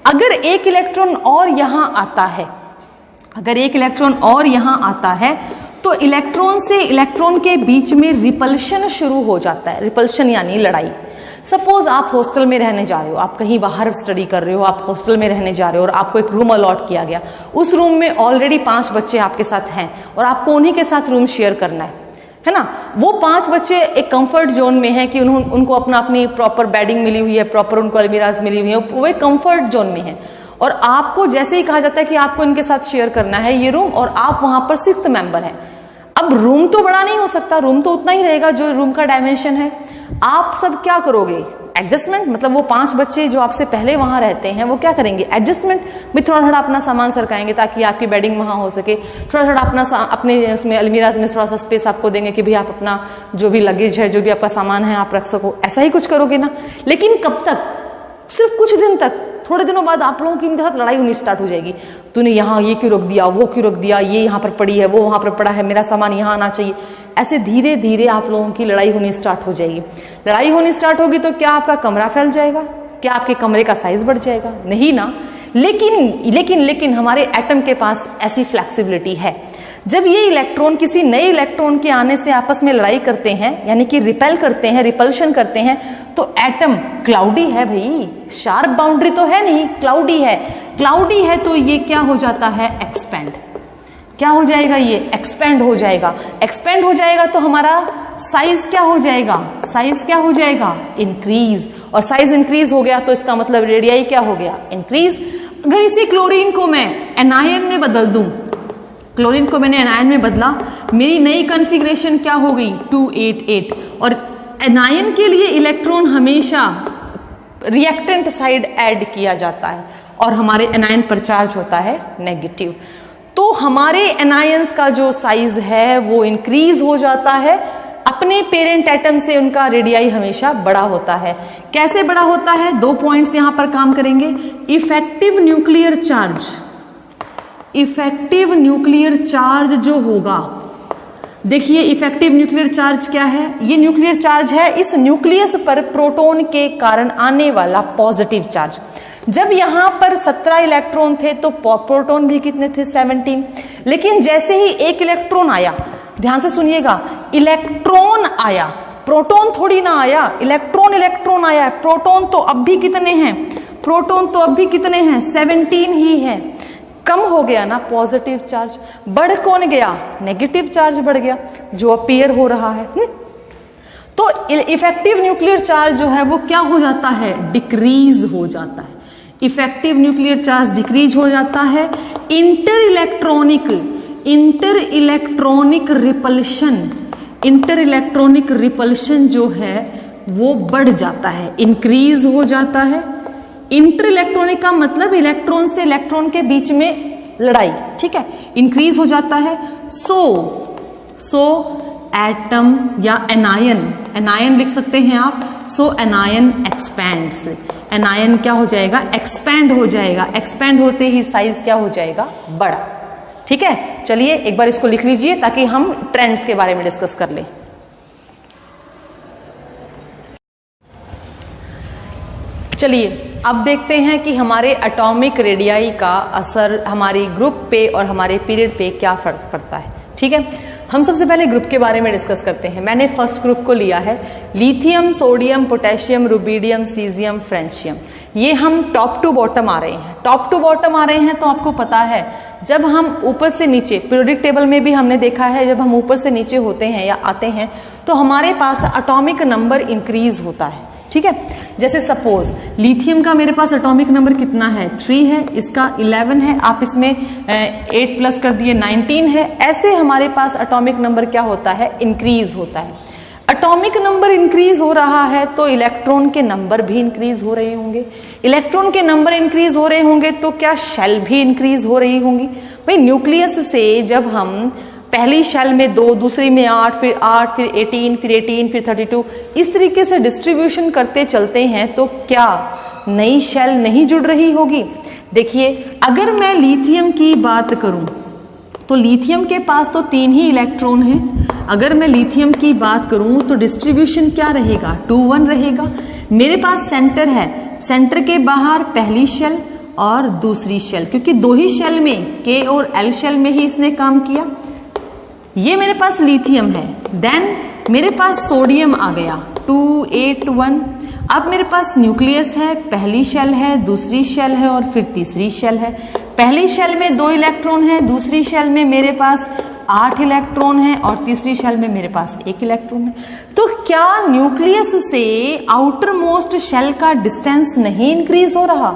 Speaker 1: अगर एक इलेक्ट्रॉन और यहाँ आता है, अगर एक इलेक्ट्रॉन और यहाँ आता है तो इलेक्ट्रॉन से इलेक्ट्रॉन के बीच में रिपल्शन शुरू हो जाता है। रिपल्शन यानी लड़ाई। सपोज आप हॉस्टल में रहने जा रहे हो, आप कहीं बाहर स्टडी कर रहे हो, आप हॉस्टल में रहने जा रहे हो और आपको एक रूम अलॉट किया गया। उस रूम में ऑलरेडी 5 बच्चे आपके साथ हैं और आपको उन्हीं के साथ रूम शेयर करना है ना। वो 5 बच्चे एक कंफर्ट जोन में है कि उनको अपनी प्रॉपर बेडिंग मिली हुई है, प्रॉपर उनको अलमीराज मिली हुई है, वो एक कंफर्ट जोन में है। और आपको जैसे ही कहा जाता है कि आपको इनके साथ शेयर करना है ये रूम, और आप वहां पर 6th मेंबर हैं। अब रूम तो बड़ा नहीं हो सकता, रूम तो उतना ही रहेगा जो रूम का डायमेंशन है। आप सब क्या करोगे, एडजस्टमेंट, मतलब वो 5 बच्चे जो आपसे पहले वहां रहते हैं वो क्या करेंगे, एडजस्टमेंट में थोड़ा थोड़ा अपना सामान सरकाएंगे ताकि आपकी बेडिंग वहां हो सके। थोड़ा थोड़ा अपने उसमें अलमीराज में थोड़ा सा स्पेस आपको देंगे कि भाई आप अपना जो भी लगेज है, जो भी आपका सामान है आप रख सको। ऐसा ही कुछ करोगे ना। लेकिन कब तक, सिर्फ कुछ दिन तक। थोड़े दिनों बाद आप लोगों की इनके साथ लड़ाई होनी स्टार्ट हो जाएगी। तूने यहाँ ये क्यों रोक दिया, वो क्यों रोक दिया, ये यहाँ पर पड़ी है, वो वहां पर पड़ा है, मेरा सामान यहाँ आना चाहिए। ऐसे धीरे धीरे आप लोगों की लड़ाई होनी स्टार्ट हो जाएगी। लड़ाई होनी स्टार्ट होगी तो क्या आपका कमरा फैल जाएगा, क्या आपके कमरे का साइज बढ़ जाएगा? नहीं ना। लेकिन हमारे एटम के पास ऐसी फ्लेक्सिबिलिटी है। जब ये इलेक्ट्रॉन किसी नए इलेक्ट्रॉन के आने से आपस में लड़ाई करते हैं, यानी कि रिपेल करते हैं, रिपल्शन करते हैं, तो एटम क्लाउडी है भाई, शार्प बाउंड्री तो है नहीं, क्लाउडी है। क्लाउडी है तो ये क्या हो जाता है, एक्सपेंड। क्या हो जाएगा, ये एक्सपेंड हो जाएगा। एक्सपेंड हो जाएगा तो हमारा साइज क्या हो जाएगा, साइज क्या हो जाएगा, इंक्रीज। और साइज इंक्रीज हो गया तो इसका मतलब रेडियाई क्या हो गया, इंक्रीज। अगर इसी क्लोरीन को मैं एनायन में बदल दूं, क्लोरीन को मैंने एनायन में बदला, मेरी नई कॉन्फ़िगरेशन क्या हो गई, 288। और एनायन के लिए इलेक्ट्रॉन हमेशा रिएक्टेंट साइड ऐड किया जाता है और हमारे एनायन पर चार्ज होता है नेगेटिव। तो हमारे एनायंस का जो साइज है वो इंक्रीज हो जाता है। अपने पेरेंट एटम से उनका रेडियाई हमेशा बड़ा होता है। कैसे बड़ा होता है, 2 पॉइंट्स यहां पर काम करेंगे। Effective nuclear charge, effective nuclear charge जो होगा, देखिए इफेक्टिव न्यूक्लियर चार्ज क्या है, ये न्यूक्लियर चार्ज है इस न्यूक्लियस पर प्रोटॉन के कारण आने वाला पॉजिटिव चार्ज। जब यहां पर 17 इलेक्ट्रॉन थे तो प्रोटॉन भी कितने थे, 17। लेकिन जैसे ही एक इलेक्ट्रॉन आया, ध्यान से सुनिएगा, इलेक्ट्रॉन आया, प्रोटॉन थोड़ी ना आया, इलेक्ट्रॉन आया। प्रोटॉन तो अब भी कितने हैं, प्रोटॉन तो अब भी कितने हैं, 17 ही है। कम हो गया ना पॉजिटिव चार्ज, बढ़ कौन गया, नेगेटिव चार्ज बढ़ गया जो अपीयर हो रहा है। तो इफेक्टिव न्यूक्लियर चार्ज जो है वो क्या हो जाता है, डिक्रीज हो जाता है। इफेक्टिव न्यूक्लियर चार्ज डिक्रीज हो जाता है। इंटर इलेक्ट्रॉनिक रिपल्शन जो है वो बढ़ जाता है, इंक्रीज हो जाता है। इंटर इलेक्ट्रॉनिक का मतलब इलेक्ट्रॉन से इलेक्ट्रॉन के बीच में लड़ाई, ठीक है, इंक्रीज हो जाता है। सो एटम या एनायन लिख सकते हैं आप। सो एनायन एक्सपैंड्स, एनायन क्या हो जाएगा, एक्सपैंड हो जाएगा। एक्सपैंड होते ही साइज क्या हो जाएगा, बड़ा। ठीक है, चलिए एक बार इसको लिख लीजिए ताकि हम ट्रेंड्स के बारे में डिस्कस कर लें। चलिए अब देखते हैं कि हमारे एटॉमिक रेडियाई का असर हमारी ग्रुप पे और हमारे पीरियड पे क्या फर्क पड़ता है। ठीक है, हम सबसे पहले ग्रुप के बारे में डिस्कस करते हैं। मैंने फर्स्ट ग्रुप को लिया है, lithium, sodium, potassium, rubidium, caesium, francium. ये हम टॉप टू बॉटम आ रहे हैं। टॉप टू बॉटम आ रहे हैं तो आपको पता है जब हम ऊपर से नीचे, पीरियोडिक टेबल में भी हमने देखा है, जब हम ऊपर से नीचे होते हैं या आते हैं तो हमारे पास एटॉमिक नंबर इंक्रीज होता है। ठीक है। जैसे सपोज लिथियम का मेरे पास एटॉमिक नंबर कितना है, 3 है, इसका 11 है, आप इसमें 8 प्लस कर दिए 19 है। ऐसे हमारे पास एटॉमिक नंबर क्या होता है, इंक्रीज होता है। एटॉमिक नंबर इंक्रीज हो रहा है तो इलेक्ट्रॉन के नंबर भी इंक्रीज हो रहे होंगे। इलेक्ट्रॉन के नंबर इंक्रीज हो रहे होंगे तो क्या शेल भी इंक्रीज हो रही होंगी। भाई न्यूक्लियस से जब हम पहली शेल में 2, दूसरी में 8, फिर 18, फिर 18, फिर 32, इस तरीके से डिस्ट्रीब्यूशन करते चलते हैं तो क्या नई शेल नहीं जुड़ रही होगी। देखिए अगर मैं लिथियम की बात करूं तो लिथियम के पास तो 3 ही इलेक्ट्रॉन हैं। अगर मैं लिथियम की बात करूं तो डिस्ट्रीब्यूशन क्या रहेगा, 2-1 रहेगा। मेरे पास सेंटर है, सेंटर के बाहर पहली शेल और दूसरी शेल, क्योंकि 2 ही शेल में के और एल शेल में ही इसने काम किया। ये मेरे पास लिथियम है। देन मेरे पास सोडियम आ गया 2, 8, 1। अब मेरे पास न्यूक्लियस है, पहली शेल है, दूसरी शेल है और फिर तीसरी शेल है। पहली शेल में 2 इलेक्ट्रॉन है, दूसरी शेल में मेरे पास 8 इलेक्ट्रॉन है और तीसरी शेल में मेरे पास 1 इलेक्ट्रॉन है। तो क्या न्यूक्लियस से आउटर मोस्ट शेल का डिस्टेंस नहीं इंक्रीज हो रहा,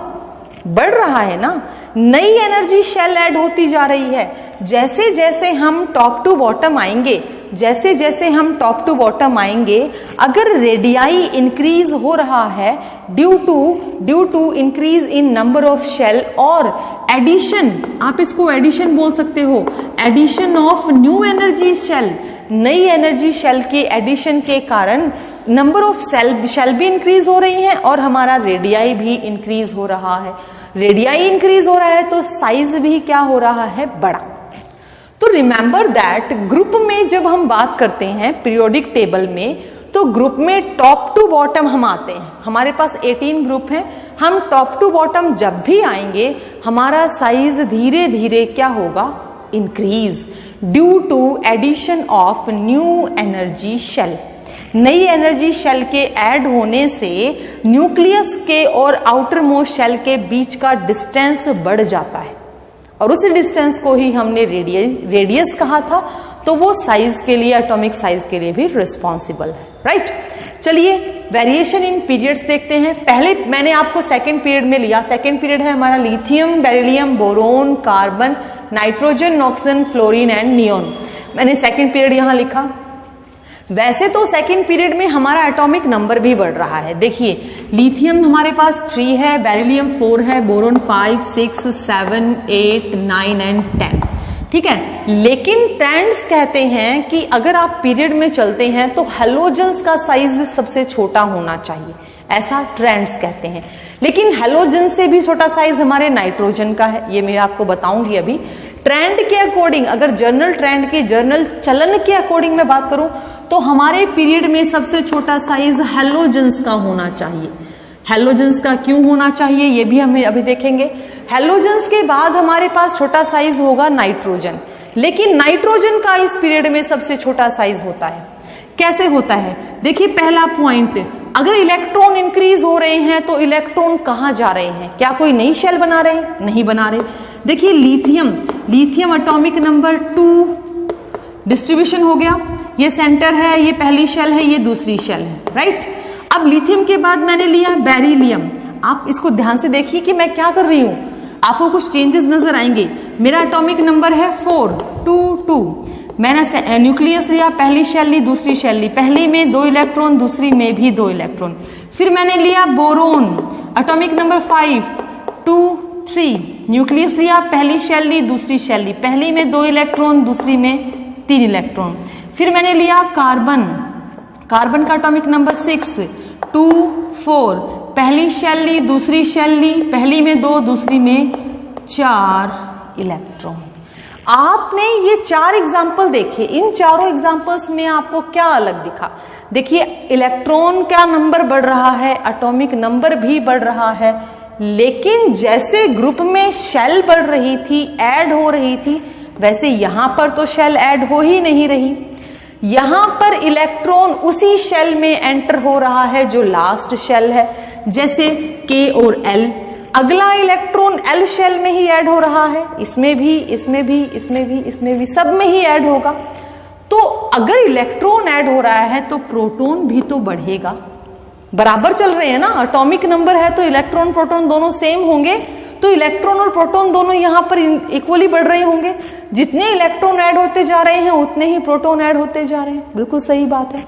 Speaker 1: बढ़ रहा है ना। नई एनर्जी शेल ऐड होती जा रही है। जैसे जैसे हम टॉप टू बॉटम आएंगे, जैसे जैसे हम टॉप टू बॉटम आएंगे, अगर रेडियाई इंक्रीज हो रहा है due to increase in number of shell और एडिशन, आप इसको एडिशन बोल सकते हो, addition of new energy shell, नई एनर्जी शेल के एडिशन के कारण नंबर ऑफ शेल भी इंक्रीज हो रही हैं और हमारा रेडियाई भी इंक्रीज हो रहा है। रेडियाई इंक्रीज हो रहा है तो साइज भी क्या हो रहा है, बड़ा। तो रिमेंबर दैट ग्रुप में जब हम बात करते हैं पीरियोडिक टेबल में, तो ग्रुप में टॉप टू बॉटम हम आते हैं। हमारे पास 18 ग्रुप हैं, हम टॉप टू बॉटम जब भी आएंगे हमारा साइज धीरे धीरे क्या होगा, increase, due to addition of new energy shell. नई एनर्जी शेल के ऐड होने से न्यूक्लियस के और आउटर मोस्ट शेल के बीच का डिस्टेंस बढ़ जाता है और उस डिस्टेंस को ही हमने रेडियस कहा था। तो वो साइज के लिए, एटॉमिक साइज के लिए भी रिस्पॉन्सिबल है, राइट। चलिए वेरिएशन इन पीरियड्स देखते हैं। पहले मैंने आपको सेकेंड पीरियड में लिया। सेकेंड पीरियड है हमारा lithium, beryllium, boron, carbon, nitrogen, oxygen, fluorine and neon. मैंने सेकेंड पीरियड यहां लिखा। वैसे तो सेकेंड पीरियड में हमारा एटॉमिक नंबर भी बढ़ रहा है। देखिए लिथियम हमारे पास 3 है, बेरिलियम 4 है, बोरोन 5, 6, 7, 8, 9 एंड 10, ठीक है। लेकिन ट्रेंड्स कहते हैं कि अगर आप पीरियड में चलते हैं तो हैलोजन्स का साइज सबसे छोटा होना चाहिए, ऐसा ट्रेंड्स कहते हैं। लेकिन हैलोजन से भी छोटा साइज हमारे नाइट्रोजन का है, ये मैं आपको बताऊंगी अभी। ट्रेंड के अकॉर्डिंग, अगर जर्नल ट्रेंड के, जर्नल चलन के अकॉर्डिंग मैं बात करूं तो हमारे पीरियड में सबसे छोटा साइज हैलोजन्स का होना चाहिए। हैलोजन्स का क्यों होना चाहिए ये भी हम अभी देखेंगे। हैलोजन्स के बाद हमारे पास छोटा साइज होगा नाइट्रोजन, लेकिन नाइट्रोजन का इस पीरियड में सबसे छोटा साइज होता है। कैसे होता है, देखिए पहला पॉइंट, अगर इलेक्ट्रॉन इंक्रीज हो रहे हैं तो इलेक्ट्रॉन कहाँ जा रहे हैं, क्या कोई नई शेल बना रहे हैं, नहीं बना रहे। देखिए लिथियम एटॉमिक नंबर 2 डिस्ट्रीब्यूशन हो गया, ये सेंटर है, ये पहली शेल है, ये दूसरी शेल है, राइट। अब लिथियम के बाद मैंने लिया बेरिलियम। आप इसको ध्यान से देखिए कि मैं क्या कर रही हूं, आपको कुछ चेंजेस नजर आएंगे। मेरा एटॉमिक नंबर है 4, 2, 2। मैंने न्यूक्लियस लिया, पहली शेल ली, दूसरी शेल ली, पहली में 2 इलेक्ट्रॉन, दूसरी में भी 2 इलेक्ट्रॉन। फिर मैंने लिया बोरोन, एटॉमिक नंबर 5, 2, 3। न्यूक्लियस लिया, पहली शेल ली, दूसरी शेल ली, पहली में 2 इलेक्ट्रॉन, दूसरी में 3 इलेक्ट्रॉन। फिर मैंने लिया कार्बन, कार्बन का एटॉमिक नंबर 6, 2, 4। पहली शेल ली, दूसरी शेल ली, पहली में 2, दूसरी में 4 इलेक्ट्रॉन। आपने ये 4 एग्जाम्पल देखे, इन चारों एग्जाम्पल्स में आपको क्या अलग दिखा। देखिए इलेक्ट्रॉन का नंबर बढ़ रहा है, एटॉमिक नंबर भी बढ़ रहा है, लेकिन जैसे ग्रुप में शेल बढ़ रही थी, ऐड हो रही थी, वैसे यहां पर तो शेल ऐड हो ही नहीं रही। यहां पर इलेक्ट्रॉन उसी शेल में एंटर हो रहा है जो लास्ट शेल है, जैसे के और एल। अगला इलेक्ट्रॉन एल शेल में ही ऐड हो रहा है, इसमें भी, इसमें भी, इसमें भी, इसमें भी, सब में ही ऐड होगा। तो अगर इलेक्ट्रॉन ऐड हो रहा है तो प्रोटॉन भी तो बढ़ेगा। बराबर चल रहे हैं ना, एटॉमिक नंबर है तो इलेक्ट्रॉन प्रोटॉन दोनों सेम होंगे, तो इलेक्ट्रॉन और प्रोटॉन दोनों यहाँ पर इक्वली बढ़ रहे होंगे। जितने इलेक्ट्रॉन ऐड होते जा रहे हैं उतने ही प्रोटॉन ऐड होते जा रहे हैं। बिल्कुल सही बात है।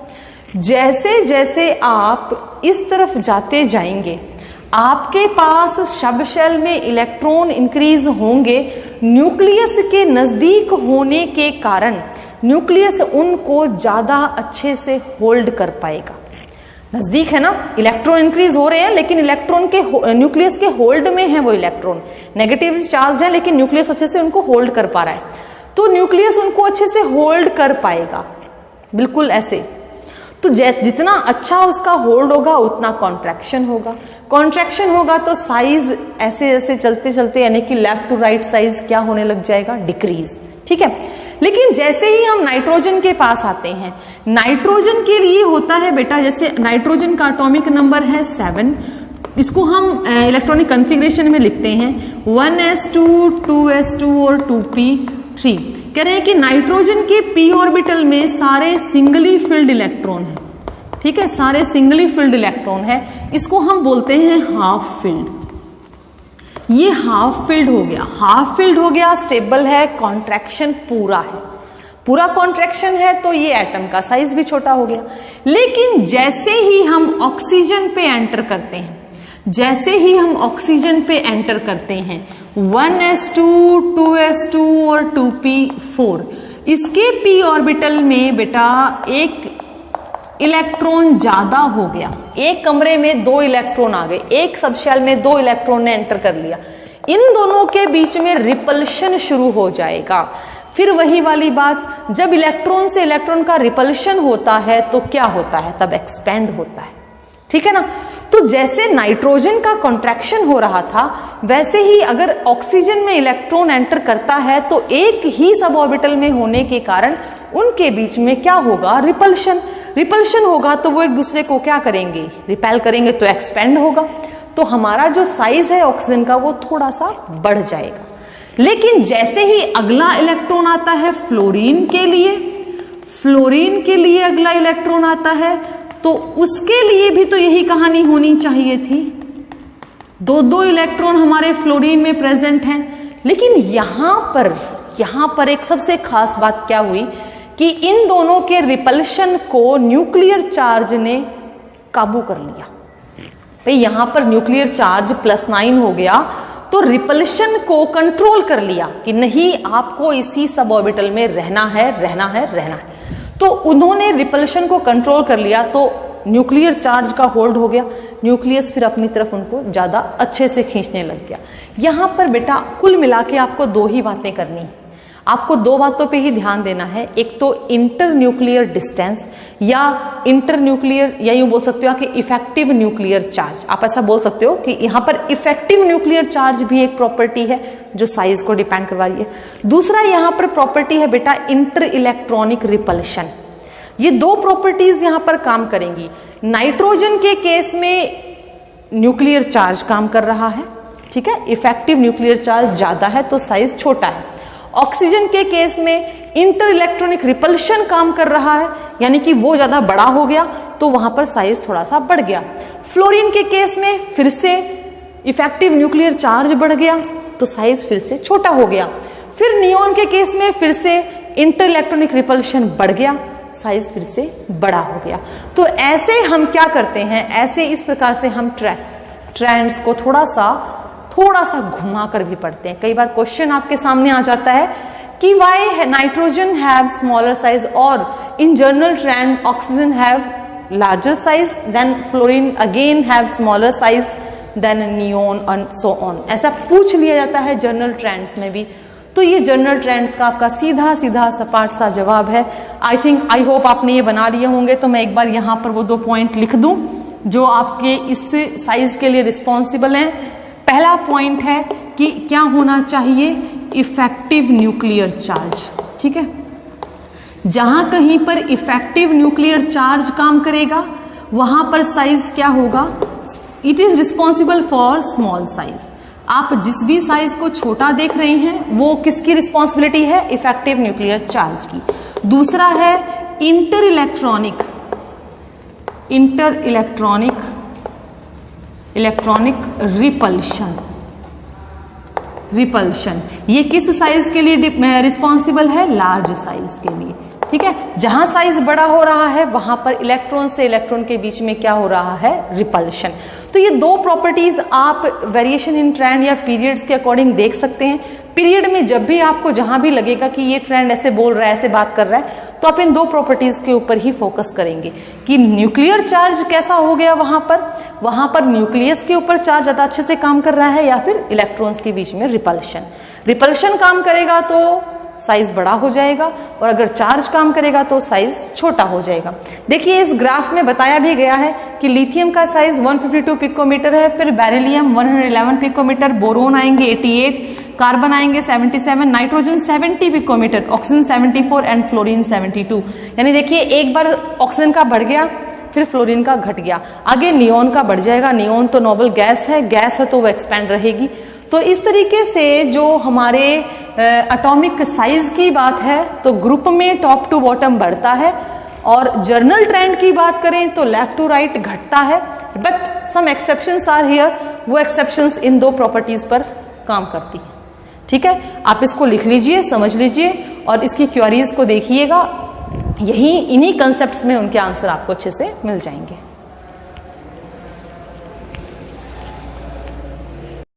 Speaker 1: जैसे जैसे आप इस तरफ जाते जाएंगे आपके पास सब शेल में इलेक्ट्रॉन इंक्रीज होंगे। न्यूक्लियस के नजदीक होने के कारण न्यूक्लियस उनको ज्यादा अच्छे से होल्ड कर पाएगा। नजदीक है ना, इलेक्ट्रॉन इंक्रीज हो रहे हैं लेकिन इलेक्ट्रॉन के न्यूक्लियस के होल्ड में है वो इलेक्ट्रॉन, नेगेटिव चार्ज है लेकिन न्यूक्लियस अच्छे से उनको होल्ड कर पा रहा है, तो न्यूक्लियस उनको अच्छे से होल्ड कर पाएगा। बिल्कुल ऐसे। तो जितना अच्छा उसका होल्ड होगा उतना कॉन्ट्रैक्शन होगा, कॉन्ट्रैक्शन होगा तो साइज ऐसे ऐसे चलते चलते यानी कि लेफ्ट टू राइट साइज क्या होने लग जाएगा, डिक्रीज। ठीक है। लेकिन जैसे ही हम नाइट्रोजन के पास आते हैं, नाइट्रोजन के लिए होता है बेटा, जैसे नाइट्रोजन का एटॉमिक नंबर है 7, इसको हम इलेक्ट्रॉनिक कॉन्फ़िगरेशन में लिखते हैं 1s2 2s2 और 2p3। कह रहे हैं कि नाइट्रोजन के p ऑर्बिटल में सारे सिंगली फिल्ड इलेक्ट्रॉन है। ठीक है, सारे सिंगली फिल्ड इलेक्ट्रॉन है, इसको हम बोलते हैं हाफ फिल्ड। ये हाफ फिल्ड हो गया, हाफ फिल्ड हो गया, स्टेबल है, कॉन्ट्रैक्शन पूरा है, पूरा कॉन्ट्रैक्शन है, तो ये एटम का साइज भी छोटा हो गया। लेकिन जैसे ही हम ऑक्सीजन पे एंटर करते हैं, जैसे ही हम ऑक्सीजन पे एंटर करते हैं 1s2 2s2 और 2p4, इसके p ऑर्बिटल में बेटा एक इलेक्ट्रॉन ज्यादा हो गया, एक कमरे में 2 इलेक्ट्रॉन आ गए, एक सबशेल में 2 इलेक्ट्रॉन ने एंटर कर लिया, इन दोनों के बीच में रिपल्शन शुरू हो जाएगा। फिर वही वाली बात, जब इलेक्ट्रॉन से इलेक्ट्रॉन का रिपल्शन होता है तो क्या होता है, तब एक्सपेंड होता है। ठीक है ना। तो जैसे नाइट्रोजन का कॉन्ट्रैक्शन हो रहा था, वैसे ही अगर ऑक्सीजन में इलेक्ट्रॉन एंटर करता है तो एक ही सब ऑर्बिटल में होने के कारण उनके बीच में क्या होगा, रिपल्शन। रिपल्शन होगा तो वो एक दूसरे को क्या करेंगे, रिपेल करेंगे, तो एक्सपेंड होगा। तो हमारा जो साइज है ऑक्सीजन का वो थोड़ा सा बढ़ जाएगा। लेकिन जैसे ही अगला इलेक्ट्रॉन आता है फ्लोरीन के लिए, फ्लोरीन के लिए अगला इलेक्ट्रॉन आता है, तो उसके लिए भी तो यही कहानी होनी चाहिए थी, 2-2 इलेक्ट्रॉन हमारे फ्लोरीन में प्रेजेंट हैं। लेकिन यहां पर एक सबसे खास बात क्या हुई कि इन दोनों के रिपल्शन को न्यूक्लियर चार्ज ने काबू कर लिया। भाई यहां पर न्यूक्लियर चार्ज +9 हो गया तो रिपल्शन को कंट्रोल कर लिया कि नहीं, आपको इसी सब ऑर्बिटल में रहना है, रहना है, रहना है। तो उन्होंने रिपल्शन को कंट्रोल कर लिया, तो न्यूक्लियर चार्ज का होल्ड हो गया, न्यूक्लियस फिर अपनी तरफ उनको ज्यादा अच्छे से खींचने लग गया। यहां पर बेटा कुल मिला के आपको 2 ही बातें करनी है, आपको 2 बातों पे ही ध्यान देना है। एक तो इंटर न्यूक्लियर डिस्टेंस या इंटर न्यूक्लियर, या यूं बोल सकते हो कि इफेक्टिव न्यूक्लियर चार्ज, आप ऐसा बोल सकते हो कि यहाँ पर इफेक्टिव न्यूक्लियर चार्ज भी एक प्रॉपर्टी है जो साइज को डिपेंड करवा रही है। दूसरा यहाँ पर प्रॉपर्टी है बेटा इंटर इलेक्ट्रॉनिक रिपल्शन। ये 2 प्रॉपर्टीज यहाँ पर काम करेंगी। नाइट्रोजन के केस में न्यूक्लियर चार्ज काम कर रहा है, ठीक है, इफेक्टिव न्यूक्लियर चार्ज ज्यादा है तो साइज छोटा है। ऑक्सीजन के केस में इंटर इलेक्ट्रॉनिक रिपल्शन काम कर रहा है, यानी कि वो ज्यादा बड़ा हो गया तो वहां पर साइज थोड़ा सा बढ़ गया। फ्लोरीन के केस में फिर से इफेक्टिव न्यूक्लियर चार्ज बढ़ गया तो साइज फिर से छोटा हो गया। फिर नियोन के केस में फिर से इंटर इलेक्ट्रॉनिक रिपल्शन बढ़ गया, साइज फिर से बड़ा हो गया। तो ऐसे हम क्या करते हैं, ऐसे इस प्रकार से हम ट्रेंड्स को थोड़ा सा घुमा कर भी पढ़ते हैं। कई बार क्वेश्चन आपके सामने आ जाता है कि why nitrogen have smaller size और in general trend oxygen have larger size than fluorine again have smaller size than neon and so on, ऐसा पूछ लिया जाता है जनरल ट्रेंड्स में भी। तो ये जनरल ट्रेंड्स का आपका सीधा सीधा सपाट सा जवाब है। आई होप आपने ये बना लिए होंगे। तो मैं एक बार यहाँ पर वो 2 पॉइंट लिख दूं जो आपके इस साइज के लिए रिस्पॉन्सिबल हैं। पहला पॉइंट है कि क्या होना चाहिए, इफेक्टिव न्यूक्लियर चार्ज। ठीक है, जहां कहीं पर इफेक्टिव न्यूक्लियर चार्ज काम करेगा वहां पर साइज क्या होगा, it is responsible for small size. आप जिस भी साइज को छोटा देख रहे हैं वो किसकी रिस्पॉन्सिबिलिटी है, इफेक्टिव न्यूक्लियर चार्ज की। दूसरा है inter electronic electronic repulsion. Repulsion ये किस साइज के लिए रिस्पॉन्सिबल है? लार्ज साइज के लिए। ठीक है, जहां साइज बड़ा हो रहा है वहां पर इलेक्ट्रॉन से इलेक्ट्रॉन के बीच में क्या हो रहा है? रिपल्शन। तो ये दो प्रॉपर्टीज आप वेरिएशन इन ट्रेंड या पीरियड्स के अकॉर्डिंग देख सकते हैं। पीरियड में जब भी आपको जहां भी लगेगा कि ये ट्रेंड ऐसे बोल रहा है, ऐसे बात कर रहा है, तो आप इन दो प्रॉपर्टीज के ऊपर ही फोकस करेंगे कि न्यूक्लियर चार्ज कैसा हो गया वहां पर न्यूक्लियस के ऊपर चार्ज ज्यादा अच्छे से काम कर रहा है या फिर इलेक्ट्रॉन्स के बीच में रिपल्शन। रिपल्शन काम करेगा तो साइज बड़ा हो जाएगा और अगर चार्ज काम करेगा तो साइज छोटा हो जाएगा। देखिए इस ग्राफ में बताया भी गया है कि लिथियम का साइज 152 पिकोमीटर है, फिर बेरिलियम 111 पिकोमीटर, बोरोन आएंगे 88, कार्बन आएंगे 77, nitrogen 70 picometre, oxygen 74 and fluorine 72। यानी देखिए एक बार ऑक्सीजन का बढ़ गया, फिर फ्लोरीन का घट गया, आगे नियोन का बढ़ जाएगा। नियोन तो नोबल गैस है तो वो एक्सपैंड रहेगी। तो इस तरीके से जो हमारे एटॉमिक साइज की बात है तो ग्रुप में टॉप टू बॉटम बढ़ता है, और जर्नल ट्रेंड की बात करें तो लेफ्ट टू राइट घटता है। But some exceptions are here, वो एक्सेप्शंस इन दो प्रॉपर्टीज पर काम करती है। ठीक है, आप इसको लिख लीजिए, समझ लीजिए और इसकी क्वेरीज को देखिएगा। यही इन्हीं कंसेप्ट्स में उनके आंसर आपको अच्छे से मिल जाएंगे।